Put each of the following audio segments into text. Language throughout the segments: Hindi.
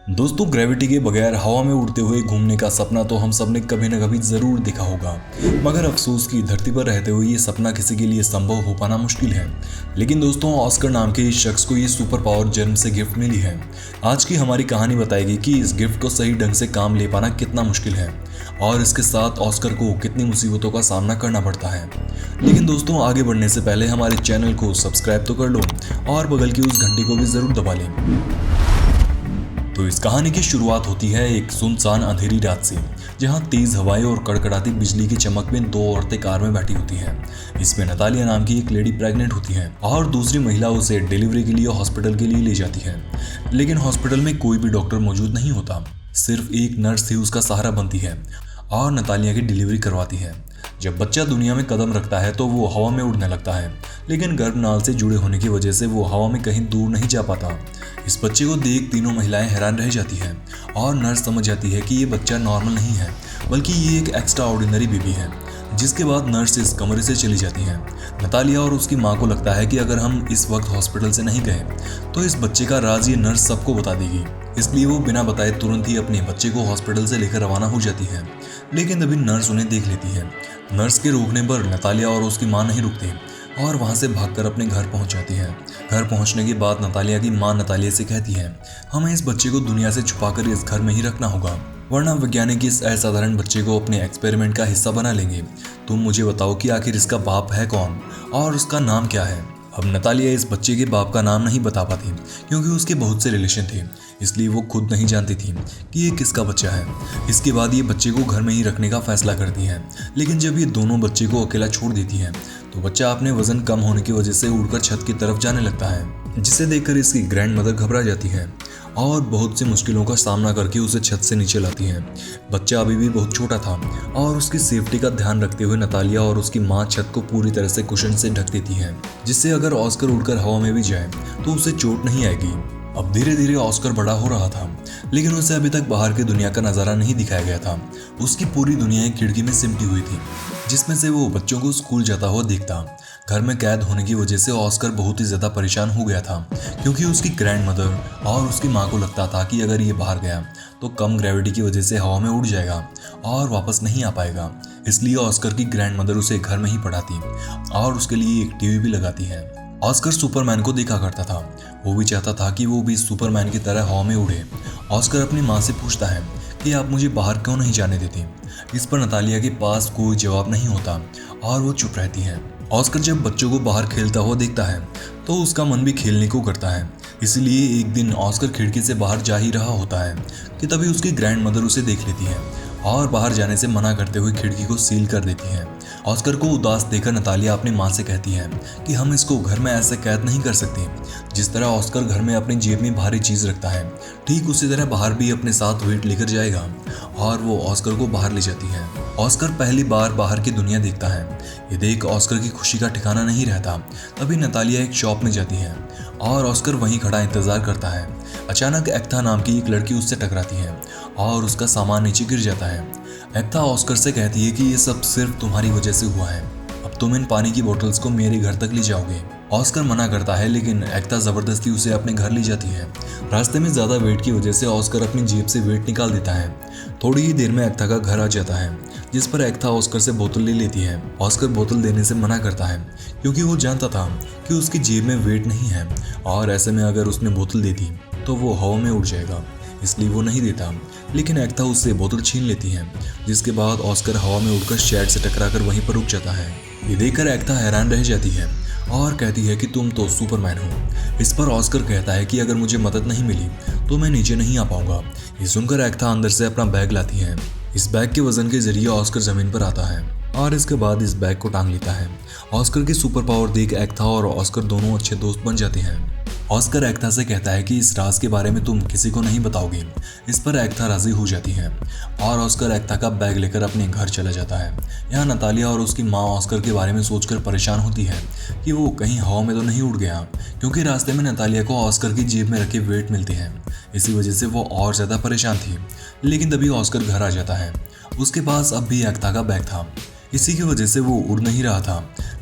दोस्तों, ग्रेविटी के बगैर हवा में उड़ते हुए घूमने का सपना तो हम सब ने कभी न कभी जरूर देखा होगा। मगर अफसोस कि धरती पर रहते हुए ये सपना किसी के लिए संभव हो पाना मुश्किल है। लेकिन दोस्तों, ऑस्कर नाम के इस शख्स को ये सुपर पावर जन्म से गिफ्ट मिली है। आज की हमारी कहानी बताएगी कि इस गिफ्ट को सही ढंग से काम ले पाना कितना मुश्किल है और इसके साथ ऑस्कर को कितनी मुसीबतों का सामना करना पड़ता है। लेकिन दोस्तों, आगे बढ़ने से पहले हमारे चैनल को सब्सक्राइब तो कर लो और बगल की उस घंटी को भी जरूर दबा लें। तो इस कहानी की शुरुआत होती है एक सुनसान अंधेरी रात से, जहां तेज हवाएं और कड़कड़ाती बिजली की चमक में दो औरतें कार में बैठी होती हैं। इसमें नतालिया नाम की एक लेडी प्रेग्नेंट होती है और दूसरी महिला उसे डिलीवरी के लिए हॉस्पिटल के लिए ले जाती है। लेकिन हॉस्पिटल में कोई भी डॉक्टर मौजूद नहीं होता, सिर्फ एक नर्स ही उसका सहारा बनती है और नतालिया की डिलीवरी करवाती है। जब बच्चा दुनिया में कदम रखता है तो वो हवा में उड़ने लगता है, लेकिन गर्भनाल से जुड़े होने की वजह से वो हवा में कहीं दूर नहीं जा पाता। इस बच्चे को देख तीनों महिलाएं हैरान रह जाती हैं और नर्स समझ जाती है कि ये बच्चा नॉर्मल नहीं है, बल्कि ये एक एक्स्ट्रा ऑर्डिनरी बेबी है। जिसके बाद नर्स इस कमरे से चली जाती है। नतालिया और उसकी माँ को लगता है कि अगर हम इस वक्त हॉस्पिटल से नहीं गए तो इस बच्चे का राज ये नर्स सबको बता देगी। इसलिए वो बिना बताए तुरंत ही अपने बच्चे को हॉस्पिटल से लेकर रवाना हो जाती है। लेकिन तभी नर्स उन्हें देख लेती है। नर्स के रोकने पर नतालिया और उसकी माँ नहीं रुकते और वहां से भागकर अपने घर पहुंच जाती है। घर पहुंचने के बाद नतालिया की माँ नतालिया से कहती है, हमें इस बच्चे को दुनिया से छुपाकर इस घर में ही रखना होगा, वरना वैज्ञानिक इस असाधारण बच्चे को अपने एक्सपेरिमेंट का हिस्सा बना लेंगे। तुम मुझे बताओ कि आखिर इसका बाप है कौन और उसका नाम क्या है। अब नतालिया इस बच्चे के बाप का नाम नहीं बता पाती क्योंकि उसके बहुत से रिलेशन थे, इसलिए वो खुद नहीं जानती थी कि ये किसका बच्चा है। इसके बाद ये बच्चे को घर में ही रखने का फैसला करती है। लेकिन जब ये दोनों बच्चे को अकेला छोड़ देती है तो बच्चा अपने वजन कम होने की वजह से उड़कर छत की तरफ जाने लगता है, जिसे देखकर इसकी ग्रैंड मदर घबरा जाती है और बहुत सी मुश्किलों का सामना करके उसे छत से नीचे लाती है। बच्चा अभी भी बहुत छोटा था और उसकी सेफ्टी का ध्यान रखते हुए नतालिया और उसकी माँ छत को पूरी तरह से कुशन से ढक देती है, जिससे अगर ऑस्कर उड़कर हवा में भी जाए तो उसे चोट नहीं आएगी। अब धीरे धीरे ऑस्कर बड़ा हो रहा था, लेकिन उसे अभी तक बाहर की दुनिया का नज़ारा नहीं दिखाया गया था। उसकी पूरी दुनिया एक खिड़की में सिमटी हुई थी, जिसमें से वो बच्चों को स्कूल जाता हुआ देखता। घर में कैद होने की वजह से ऑस्कर बहुत ही ज़्यादा परेशान हो गया था, क्योंकि उसकी ग्रैंड मदर और उसकी माँ को लगता था कि अगर ये बाहर गया तो कम ग्रेविटी की वजह से हवा में उड़ जाएगा और वापस नहीं आ पाएगा। इसलिए ऑस्कर की ग्रैंड मदर उसे घर में ही पढ़ाती और उसके लिए एक टीवी भी लगाती है। ऑस्कर सुपरमैन को देखा करता था, वो भी चाहता था कि वो भी सुपरमैन की तरह हवा में उड़े। ऑस्कर अपनी माँ से पूछता है कि आप मुझे बाहर क्यों नहीं जाने देती। इस पर नतालिया के पास कोई जवाब नहीं होता और वो चुप रहती है। ऑस्कर जब बच्चों को बाहर खेलता हुआ देखता है तो उसका मन भी खेलने को करता है। इसलिए एक दिन ऑस्कर खिड़की से बाहर जा ही रहा होता है कि तभी उसकी ग्रैंड मदर उसे देख लेती है और बाहर जाने से मना करते हुए खिड़की को सील कर देती है। ऑस्कर को उदास देखकर नतालिया अपनी माँ से कहती है कि हम इसको घर में ऐसे कैद नहीं कर सकते। जिस तरह ऑस्कर घर में अपनी जेब में भारी चीज़ रखता है, ठीक उसी तरह बाहर भी अपने साथ वेट लेकर जाएगा और वो ऑस्कर को बाहर ले जाती है। ऑस्कर पहली बार बाहर की दुनिया देखता है। ये देख ऑस्कर की खुशी का ठिकाना नहीं रहता। तभी नतालिया एक शॉप में जाती है और ऑस्कर वहीं खड़ा इंतजार करता है। अचानक एक्था नाम की एक लड़की उससे टकराती है और उसका सामान नीचे गिर जाता है। एक्था ऑस्कर से कहती है कि ये सब सिर्फ तुम्हारी वजह से हुआ है, अब तुम इन पानी की बोतल्स को मेरे घर तक ले जाओगे। ऑस्कर मना करता है, लेकिन एक्था जबरदस्ती उसे अपने घर ले जाती है। रास्ते में ज्यादा वेट की वजह से ऑस्कर अपनी जेब से वेट निकाल देता है। थोड़ी ही देर में एक्था का घर आ जाता है, जिस पर एक्था ऑस्कर से बोतल ले लेती है। ऑस्कर बोतल देने से मना करता है क्योंकि वो जानता था कि उसकी जेब में वेट नहीं है और ऐसे में अगर उसने बोतल दे दी तो वो हवा में उड़ जाएगा, इसलिए वो नहीं देता। लेकिन एक्था उससे बोतल छीन लेती है, जिसके बाद ऑस्कर हवा में उड़कर शेड से टकराकर वहीं पर रुक जाता है। ये देखकर एक्था हैरान रह जाती है और कहती है कि तुम तो सुपरमैन हो। इस पर ऑस्कर कहता है कि अगर मुझे मदद नहीं मिली तो मैं नीचे नहीं आ पाऊंगा। ये सुनकर एक्था अंदर से अपना बैग लाती है। इस बैग के वजन के जरिए ऑस्कर जमीन पर आता है और इसके बाद इस बैग को टांग लेता है। ऑस्कर की सुपर पावर देख एक्था और ऑस्कर दोनों अच्छे दोस्त बन जाते हैं। ऑस्कर एक्था से कहता है कि इस राज के बारे में तुम किसी को नहीं बताओगे। इस पर एक्था राजी हो जाती है और ऑस्कर एक्था का बैग लेकर अपने घर चला जाता है। यहाँ नतालिया और उसकी माँ ऑस्कर के बारे में सोचकर परेशान होती है कि वो कहीं हवा में तो नहीं उड़ गया, क्योंकि रास्ते में नतालिया को ऑस्कर की जेब में रखे वेट मिलते हैं। इसी वजह से वो और ज़्यादा परेशान थी। लेकिन तभी ऑस्कर घर आ जाता है। उसके पास अब भी एक्था का बैग था, इसी की वजह से वो उड़ नहीं रहा था।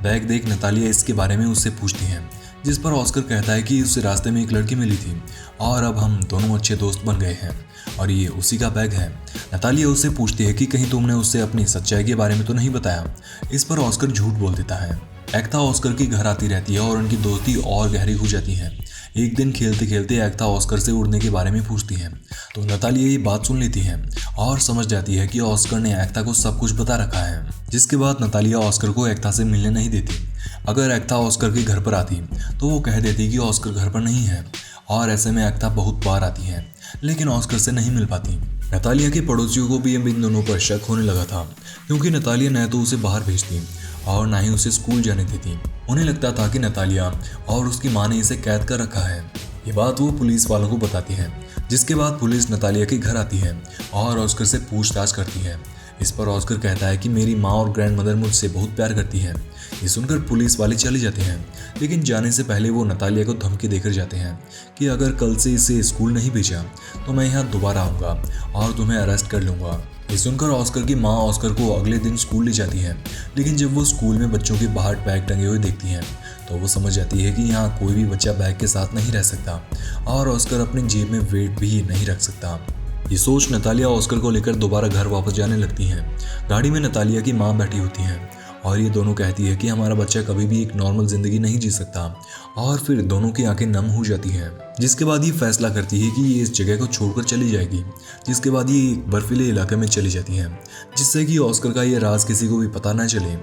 बैग देख नतालिया इसके बारे में उससे पूछती है जिस पर ऑस्कर कहता है कि उसे रास्ते में एक लड़की मिली थी और अब हम दोनों अच्छे दोस्त बन गए हैं और ये उसी का बैग है। नतालिया उससे पूछती है कि कहीं तुमने उससे अपनी सच्चाई के बारे में तो नहीं बताया। इस पर ऑस्कर झूठ बोल देता है। एक्ता ऑस्कर के घर आती रहती है और उनकी दोस्ती और गहरी हो जाती है। एक दिन खेलते खेलते एक्ता ऑस्कर से उड़ने के बारे में पूछती है तो नतालिया ये बात सुन लेती है और समझ जाती है कि ऑस्कर ने एक्ता को सब कुछ बता रखा है। जिसके बाद नतालिया ऑस्कर को एक्ता से मिलने नहीं देती। अगर एक्ता ऑस्कर के घर पर आती तो वो कह देती कि ऑस्कर घर पर नहीं है और ऐसे में एक्ता बहुत बार आती है लेकिन ऑस्कर से नहीं मिल पाती। नतालिया के पड़ोसियों को भी इन दोनों पर शक होने लगा था क्योंकि नतालिया न तो उसे बाहर भेजती और ना ही उसे स्कूल जाने देती। उन्हें लगता था कि नतालिया और उसकी माँ ने इसे कैद कर रखा है। ये बात वो पुलिस वालों को बताती है, जिसके बाद पुलिस नतालिया के घर आती है और ऑस्कर से पूछताछ करती है। इस पर ऑस्कर कहता है कि मेरी माँ और ग्रैंडमदर मुझसे बहुत प्यार करती है। ये सुनकर पुलिस वाले चले जाते हैं लेकिन जाने से पहले वो नतालिया को धमकी देकर जाते हैं कि अगर कल से इसे स्कूल नहीं भेजा तो मैं यहाँ दोबारा आऊँगा और तुम्हें अरेस्ट कर लूँगा। ये सुनकर ऑस्कर की माँ ऑस्कर को अगले दिन स्कूल ले जाती है लेकिन जब वो स्कूल में बच्चों के बाहर बैग टंगे हुए देखती हैं तो वो समझ जाती है कि यहाँ कोई भी बच्चा बैग के साथ नहीं रह सकता और ऑस्कर अपनी जेब में वेट भी नहीं रख सकता। ये सोच नतालिया ऑस्कर को लेकर दोबारा घर वापस जाने लगती हैं। गाड़ी में नतालिया की माँ बैठी होती हैं और ये दोनों कहती है कि हमारा बच्चा कभी भी एक नॉर्मल जिंदगी नहीं जी सकता और फिर दोनों की आंखें नम हो जाती हैं। जिसके बाद ये फैसला करती है कि ये इस जगह को छोड़कर चली जाएगी। जिसके बाद ये एक बर्फीले इलाके में चली जाती है जिससे कि ऑस्कर का ये राज किसी को भी पता ना चले।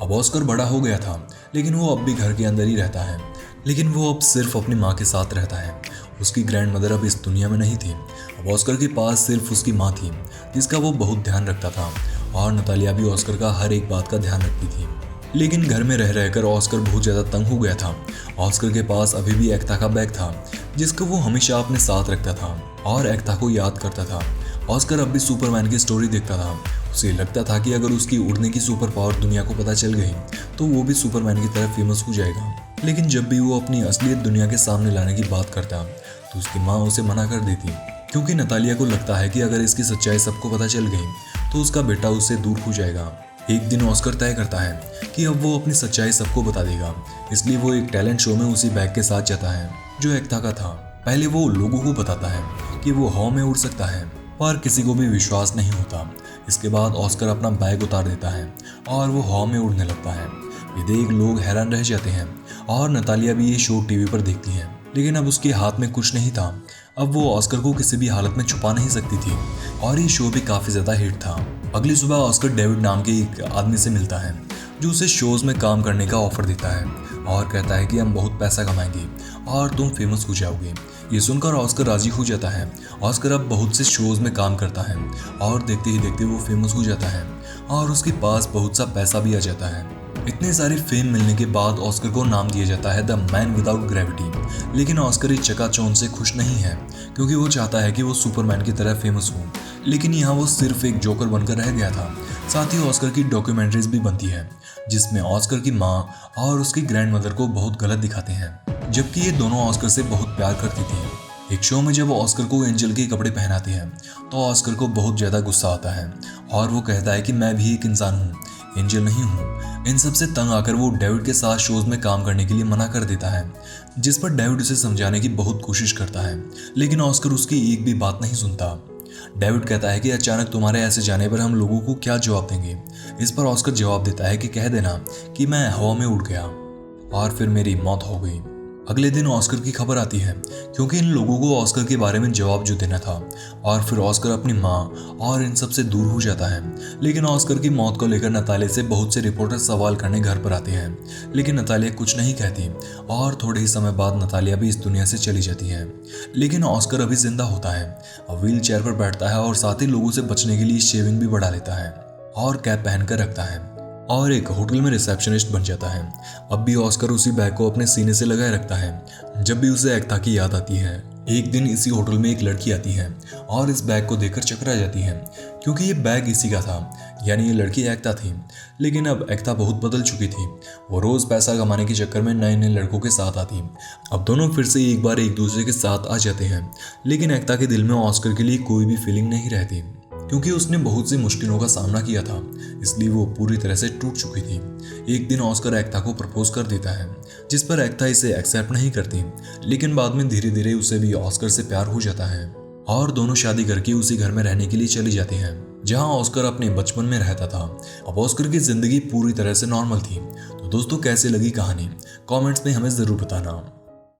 अब ऑस्कर बड़ा हो गया था लेकिन वो अब भी घर के अंदर ही रहता है, लेकिन वो अब सिर्फ अपनी माँ के साथ रहता है। उसकी ग्रैंडमदर अब इस दुनिया में नहीं थी। अब ऑस्कर के पास सिर्फ उसकी माँ थी जिसका वो बहुत ध्यान रखता था और नतालिया भी ऑस्कर का हर एक बात का ध्यान रखती थी। लेकिन घर में रह रहकर ऑस्कर बहुत ज़्यादा तंग हो गया था। ऑस्कर के पास अभी भी एक्ता का बैग था जिसको वो हमेशा अपने साथ रखता था और एक्ता को याद करता था। ऑस्कर अब भी सुपरमैन की स्टोरी देखता था। उसे लगता था कि अगर उसकी उड़ने की सुपर पावर दुनिया को पता चल गई तो वो भी सुपरमैन की तरह फेमस हो जाएगा। लेकिन जब भी वो अपनी असलियत दुनिया के सामने लाने की बात करता तो उसकी माँ उसे मना कर देती क्योंकि नतालिया को लगता है कि अगर इसकी सच्चाई सबको पता चल गई तो उसका बेटा उससे दूर हो जाएगा। एक दिन ऑस्कर तय करता है कि अब वो अपनी सच्चाई सबको बता देगा, इसलिए वो एक टैलेंट शो में उसी बैग के साथ जाता है जो एक्ता का था। पहले वो लोगों को बताता है कि वो हवा में उड़ सकता है पर किसी को भी विश्वास नहीं होता। इसके बाद ऑस्कर अपना बैग उतार देता है और वो हवा में उड़ने लगता है। ये देख लोग हैरान रह जाते हैं और नतालिया भी ये शो टीवी पर देखती है, लेकिन अब उसके हाथ में कुछ नहीं था। अब वो ऑस्कर को किसी भी हालत में छुपा नहीं सकती थी और ये शो भी काफ़ी ज़्यादा हिट था। अगली सुबह ऑस्कर डेविड नाम के एक आदमी से मिलता है जो उसे शोज़ में काम करने का ऑफर देता है और कहता है कि हम बहुत पैसा कमाएंगे और तुम फेमस हो जाओगे। ये सुनकर ऑस्कर राजी हो जाता है। ऑस्कर अब बहुत से शोज़ में काम करता है और देखते ही देखते वो फेमस हो जाता है और उसके पास बहुत सा पैसा भी आ जाता है। इतने सारे फेम मिलने के बाद ऑस्कर को नाम दिया जाता है द मैन विदाउट ग्रेविटी। लेकिन ऑस्कर इस चकाचौंध से खुश नहीं है क्योंकि वो चाहता है कि वो सुपरमैन की तरह फेमस हो, लेकिन यहाँ वो सिर्फ एक जोकर बनकर रह गया था। साथ ही ऑस्कर की डॉक्यूमेंट्रीज भी बनती है जिसमें ऑस्कर की माँ और उसकी ग्रैंडमदर को बहुत गलत दिखाते हैं, जबकि ये दोनों ऑस्कर से बहुत प्यार करती थी। एक शो में जब ऑस्कर को एंजल के कपड़े पहनाते हैं तो ऑस्कर को बहुत ज़्यादा गुस्सा आता है और वो कहता है कि मैं भी एक इंसान हूँ, एंजल नहीं हूँ। इन सब से तंग आकर वो डेविड के साथ शोज में काम करने के लिए मना कर देता है, जिस पर डेविड उसे समझाने की बहुत कोशिश करता है, लेकिन ऑस्कर उसकी एक भी बात नहीं सुनता। डेविड कहता है कि अचानक तुम्हारे ऐसे जाने पर हम लोगों को क्या जवाब देंगे। इस पर ऑस्कर जवाब देता है कि कह देना कि मैं हवा में उड़ गया और फिर मेरी मौत हो गई। अगले दिन ऑस्कर की खबर आती है क्योंकि इन लोगों को ऑस्कर के बारे में जवाब जो देना था और फिर ऑस्कर अपनी माँ और इन सब से दूर हो जाता है। लेकिन ऑस्कर की मौत को लेकर नतालिया से बहुत से रिपोर्टर सवाल करने घर पर आते हैं, लेकिन नतालिया कुछ नहीं कहती और थोड़े ही समय बाद नतालिया भी इस दुनिया से चली जाती है। लेकिन ऑस्कर अभी जिंदा होता है, व्हील चेयर पर बैठता है और साथ ही लोगों से बचने के लिए शेविंग भी बढ़ा लेता है और कैप पहनकर रखता है और एक होटल में रिसेप्शनिस्ट बन जाता है। अब भी ऑस्कर उसी बैग को अपने सीने से लगाए रखता है जब भी उसे एक्ता की याद आती है। एक दिन इसी होटल में एक लड़की आती है और इस बैग को देखकर चकरा जाती है क्योंकि ये बैग इसी का था, यानी ये लड़की एक्ता थी। लेकिन अब एक्ता बहुत बदल चुकी थी। वो रोज़ पैसा कमाने के चक्कर में नए नए लड़कों के साथ आती। अब दोनों फिर से एक बार एक दूसरे के साथ आ जाते हैं, लेकिन एक्ता के दिल में ऑस्कर के लिए कोई भी फीलिंग नहीं रहती। क्योंकि उसने बहुत सी मुश्किलों का सामना किया था, इसलिए वो पूरी तरह से टूट चुकी थी। एक दिन ऑस्कर एक्ता को प्रपोज कर देता है, जिस पर एक्ता इसे एक्सेप्ट नहीं करती, लेकिन बाद में धीरे धीरे उसे भी ऑस्कर से प्यार हो जाता है और दोनों शादी करके उसी घर में रहने के लिए चली जाती हैं जहां ऑस्कर अपने बचपन में रहता था। अब ऑस्कर की जिंदगी पूरी तरह से नॉर्मल थी। तो दोस्तों, कैसे लगी कहानी कमेंट्स में हमें जरूर बताना।